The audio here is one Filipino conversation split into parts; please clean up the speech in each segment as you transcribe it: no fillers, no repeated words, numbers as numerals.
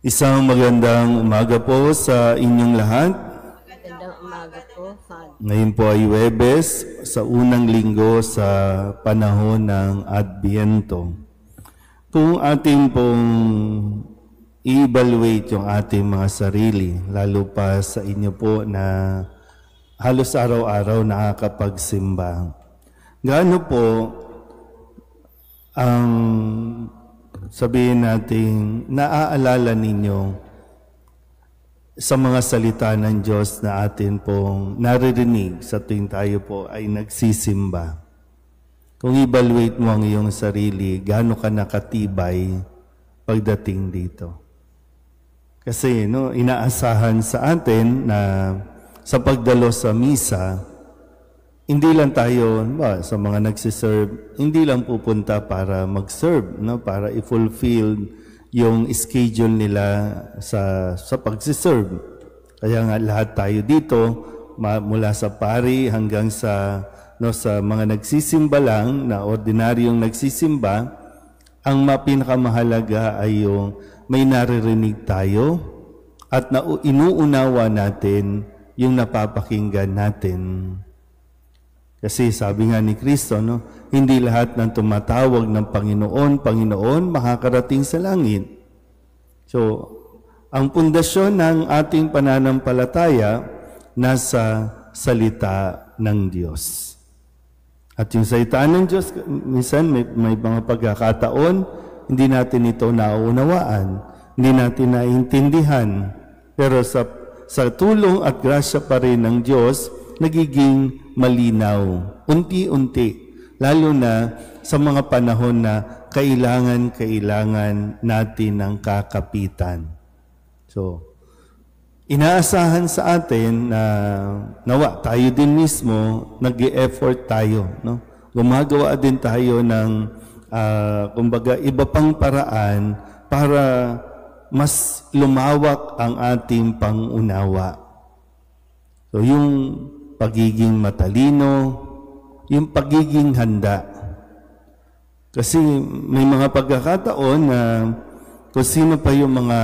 Isang magandang umaga po sa inyong lahat. Magandang umaga po, Father. Ngayon po ay Huwebes, sa unang linggo sa panahon ng Adbiento. Kung ating pong i-evaluate yung ating mga sarili, lalo pa sa inyo po na halos araw-araw nakakapagsimba, gaano po ang sabihin natin, naaalala ninyo sa mga salita ng Diyos na atin pong naririnig sa tuwing tayo po ay nagsisimba. Kung evaluate mo ang iyong sarili, gaano ka nakatibay pagdating dito. Kasi inaasahan sa atin na sa pagdalo sa misa, hindi lang tayo sa mga nagsiserve, hindi lang pupunta para mag-serve, para i-fulfill yung schedule nila sa pagsiserve. Kaya nga lahat tayo dito, mula sa pari hanggang sa mga nagsisimba lang, na ordinaryong nagsisimba, ang pinakamahalaga ay yung may naririnig tayo at inuunawa natin yung napapakinggan natin. Kasi sabi nga ni Kristo, hindi lahat ng tumatawag ng Panginoon, makakarating sa langit. So, ang pundasyon ng ating pananampalataya nasa salita ng Diyos. At yung salita ng Diyos, minsan may mga pagkakataon, hindi natin ito nauunawaan, hindi natin naiintindihan. Pero sa tulong at grasya pa rin ng Diyos, nagiging malinaw, unti-unti, lalo na sa mga panahon na kailangan natin ng kakapitan. So, inaasahan sa atin na nawa tayo din mismo, nag-e-effort tayo. Gumagawa din tayo ng, kumbaga, iba pang paraan para mas lumawak ang ating pangunawa. So, yung pagiging matalino, yung pagiging handa. Kasi may mga pagkakataon na kung sino pa yung mga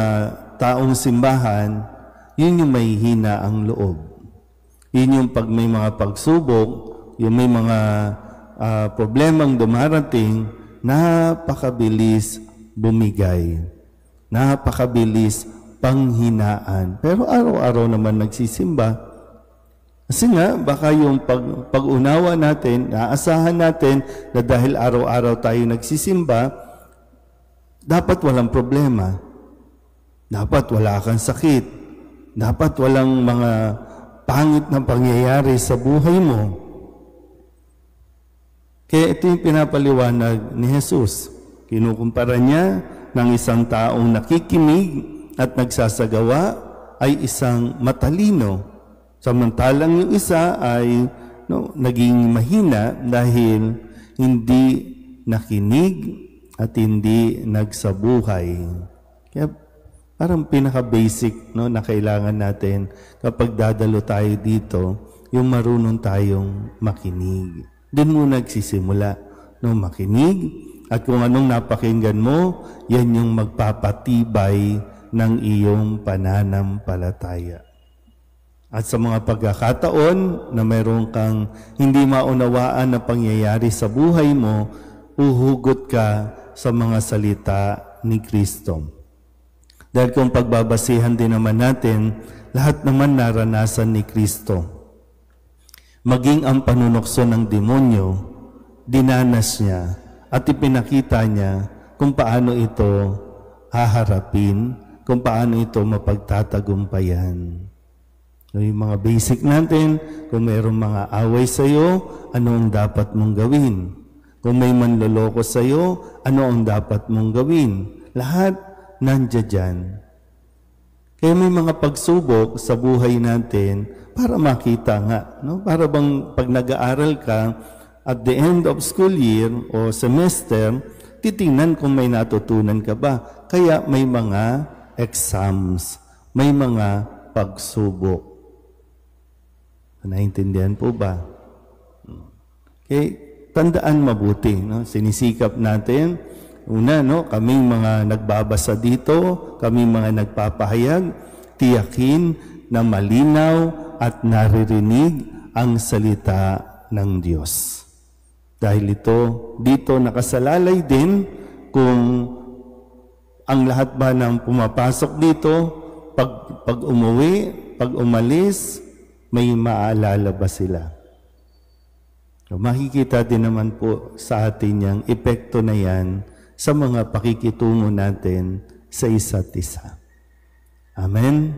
taong simbahan, yun yung may hina ang loob. Yun yung pag may mga pagsubok, yung may mga problemang dumarating, napakabilis bumigay. Napakabilis panghinaan. Pero araw-araw naman nagsisimba. Kasi nga, baka yung pag-unawa natin, naasahan natin na dahil araw-araw tayo nagsisimba, dapat walang problema. Dapat wala kang sakit. Dapat walang mga pangit na pangyayari sa buhay mo. Kaya ito yung pinapaliwanag ni Jesus. Kinukumpara niya ng isang taong nakikinig at nagsasagawa ay isang matalino. Samantalang yung isa ay naging mahina dahil hindi nakinig at hindi nagsabuhay. Kaya parang pinaka-basic na kailangan natin kapag dadalo tayo dito, yung marunong tayong makinig. Doon mo nagsisimula, makinig, at kung anong napakinggan mo, yan yung magpapatibay ng iyong pananampalataya. At sa mga pagkakataon na mayroon kang hindi maunawaan na pangyayari sa buhay mo, uhugot ka sa mga salita ni Kristo. Dahil kung pagbabasihan din naman natin, lahat naman naranasan ni Kristo. Maging ang panunokso ng demonyo, dinanas niya at ipinakita niya kung paano ito haharapin, kung paano ito mapagtatagumpayan. Yung mga basic natin, kung mayroong mga away sa iyo, ano ang dapat mong gawin? Kung may manloloko sa iyo, ano ang dapat mong gawin? Lahat nandiyan dyan. Kaya may mga pagsubok sa buhay natin para makita nga. Para bang pag nag-aaral ka, at the end of school year o semester, titingnan kung may natutunan ka ba. Kaya may mga exams, may mga pagsubok. Naintindihan po ba? Okay, tandaan mabuti. Sinisikap natin una, no, kaming mga nagbabasa dito, kaming mga nagpapahayag, tiyakin na malinaw at naririnig ang salita ng Diyos. Dahil dito nakasalalay din kung ang lahat ba ng pumapasok dito, pag umuwi, pag umalis, may maalala ba sila? So, makikita din naman po sa atin yung epekto na yan sa mga pakikitungo natin sa isa't isa. Amen?